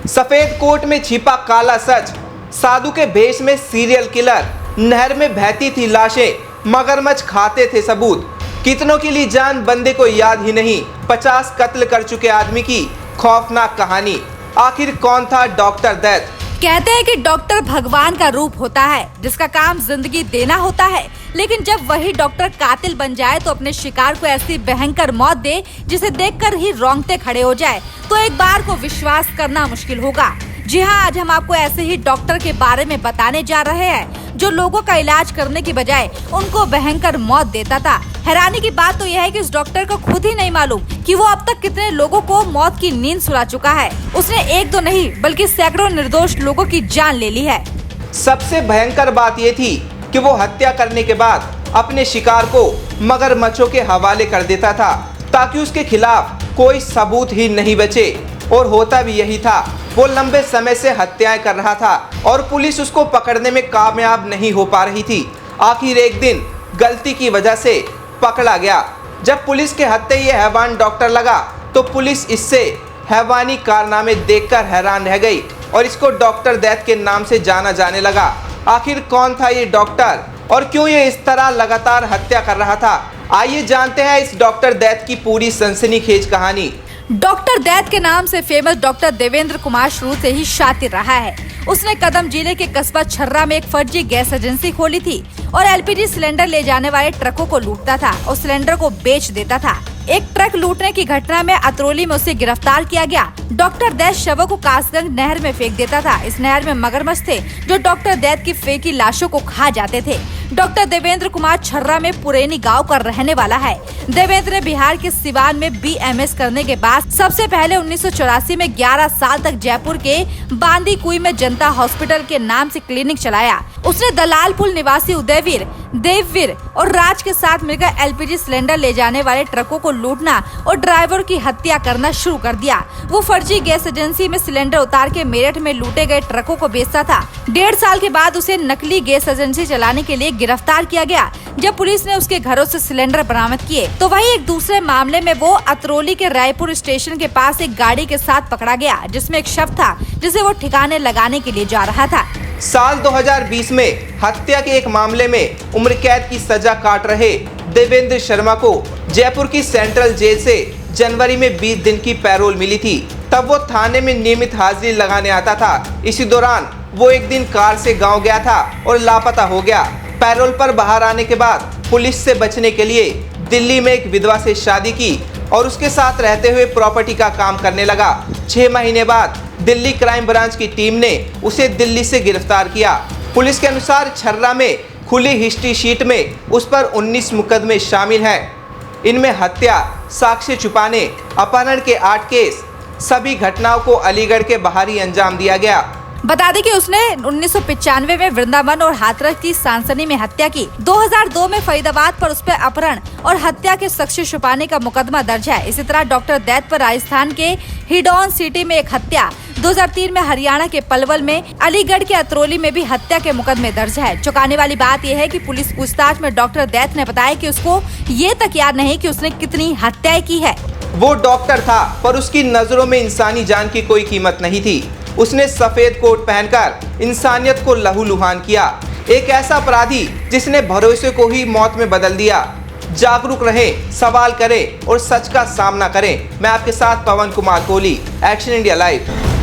सफेद कोट में छिपा काला सच, साधु के भेष में सीरियल किलर, नहर में बहती थी लाशें, मगरमच्छ खाते थे सबूत। कितनों की ली जान बंदे को याद ही नहीं, 50 कत्ल कर चुके आदमी की खौफनाक कहानी। आखिर कौन था डॉक्टर दैत? कहते हैं कि डॉक्टर भगवान का रूप होता है जिसका काम जिंदगी देना होता है, लेकिन जब वही डॉक्टर कातिल बन जाए तो अपने शिकार को ऐसी भयंकर मौत दे जिसे देखकर ही रोंगटे खड़े हो जाए, तो एक बार को विश्वास करना मुश्किल होगा। जी हाँ, आज हम आपको ऐसे ही डॉक्टर के बारे में बताने जा रहे हैं जो लोगों का इलाज करने की बजाय उनको भयंकर मौत देता था। हैरानी की बात तो यह है कि इस डॉक्टर को खुद ही नहीं मालूम कि वो अब तक कितने लोगों को मौत की नींद सुला चुका है। उसने एक दो नहीं बल्कि सैकड़ों निर्दोष लोगों की जान ले ली है। सबसे भयंकर बात ये थी कि वो हत्या करने के बाद अपने शिकार को मगरमच्छों के हवाले कर देता था ताकि उसके खिलाफ कोई सबूत ही नहीं बचे। और होता भी यही था, वो लंबे समय से हत्याएं कर रहा था और पुलिस उसको पकड़ने में कामयाब नहीं हो पा रही थी। आखिर एक दिन गलती की वजह से पकड़ा गया। जब पुलिस के हत्थे ये हैवान डॉक्टर लगा तो पुलिस इससे हैवानी कारनामे देखकर हैरान रह गई और इसको डॉक्टर दैत के नाम से जाना जाने लगा। आखिर कौन था ये डॉक्टर और क्यों ये इस तरह लगातार हत्या कर रहा था? आइए जानते हैं इस डॉक्टर दैत की पूरी सनसनीखेज कहानी। डॉक्टर दैत के नाम से फेमस डॉक्टर देवेंद्र कुमार शुरू से ही शातिर रहा है। उसने कदम जिले के कस्बा छर्रा में एक फर्जी गैस एजेंसी खोली थी और एलपीजी सिलेंडर ले जाने वाले ट्रकों को लूटता था और सिलेंडर को बेच देता था। एक ट्रक लूटने की घटना में अतरौली में उसे गिरफ्तार किया गया। डॉक्टर दैत शवों को कासगंज नहर में फेंक देता था। इस नहर में मगरमच्छ थे जो डॉक्टर दैत की फेंकी लाशों को खा जाते थे। डॉक्टर देवेंद्र कुमार छर्रा में पुरैनी गांव का रहने वाला है। देवेंद्र ने बिहार के सिवान में बीएमएस करने के बाद सबसे पहले 1984 में 11 साल तक जयपुर के बांदीकुई में जनता हॉस्पिटल के नाम से क्लिनिक चलाया। उसने दलालपुर निवासी उदयवीर, देववीर और राज के साथ मिलकर एलपीजी सिलेंडर ले जाने वाले ट्रकों को लूटना और ड्राइवर की हत्या करना शुरू कर दिया। वो फर्जी गैस एजेंसी में सिलेंडर उतार के मेरठ में लूटे गए ट्रकों को बेचता था। 1.5 साल के बाद उसे नकली गैस एजेंसी चलाने के लिए गिरफ्तार किया गया। जब पुलिस ने उसके घरों से सिलेंडर बरामद किए तो वही एक दूसरे मामले में वो अतरौली के रायपुर स्टेशन के पास एक गाड़ी के साथ पकड़ा गया जिसमें एक शव था जिसे वो ठिकाने लगाने के लिए जा रहा था। साल 2020 में हत्या के एक मामले में उम्र कैद की सजा काट रहे देवेंद्र शर्मा को जयपुर की सेंट्रल जेल से जनवरी में 20 दिन की पैरोल मिली थी। तब वो थाने में नियमित हाजिरी लगाने आता था। इसी दौरान वो एक दिन कार से गांव गया था और लापता हो गया। पैरोल पर बाहर आने के बाद पुलिस से बचने के लिए दिल्ली में एक विधवा से शादी की और उसके साथ रहते हुए प्रॉपर्टी का काम करने लगा। 6 महीने बाद दिल्ली क्राइम ब्रांच की टीम ने उसे दिल्ली से गिरफ्तार किया। पुलिस के अनुसार छर्रा में खुली हिस्ट्री शीट में उस पर 19 मुकदमे शामिल हैं। इनमें हत्या, साक्ष्य छुपाने, अपहरण के 8 केस। सभी घटनाओं को अलीगढ़ के बाहर ही अंजाम दिया गया। बता दें कि उसने 1995 में वृंदावन और हाथरस की सांसनी में हत्या की। 2002 में फरीदाबाद पर उस पर अपहरण और हत्या के साक्ष्य छुपाने का मुकदमा दर्ज है। इसी तरह डॉक्टर दैत पर राजस्थान के हिडौन सिटी में एक हत्या, 2003 में हरियाणा के पलवल में, अलीगढ़ के अतरौली में भी हत्या के मुकदमे दर्ज है। चौंकाने वाली बात यह है कि पुलिस पूछताछ में डॉक्टर दैत ने बताया कि उसको ये तक याद नहीं कि उसने कितनी हत्याएं की है। वो डॉक्टर था पर उसकी नजरों में इंसानी जान की कोई कीमत नहीं थी। उसने सफेद कोट पहनकर इंसानियत को लहूलुहान किया। एक ऐसा अपराधी जिसने भरोसे को ही मौत में बदल दिया। जागरूक रहें, सवाल करें और सच का सामना करें। मैं आपके साथ Pawan Kumar Kohli, action India live.